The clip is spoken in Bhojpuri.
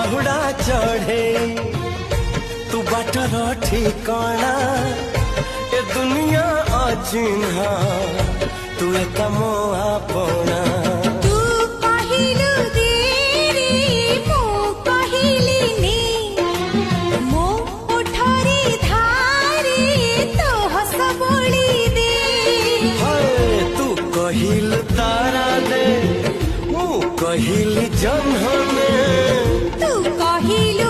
बाहुड़ा चढ़े तू बाटर ठिकाना ए दुनिया अचिन्हा तू एक मोआ पोना तू कहिलु देरी मो कहिली नी मो उठरी धारी तो हस बोली दे तू कहिल तारा दे मु कहिल जन्हने तू कहिलु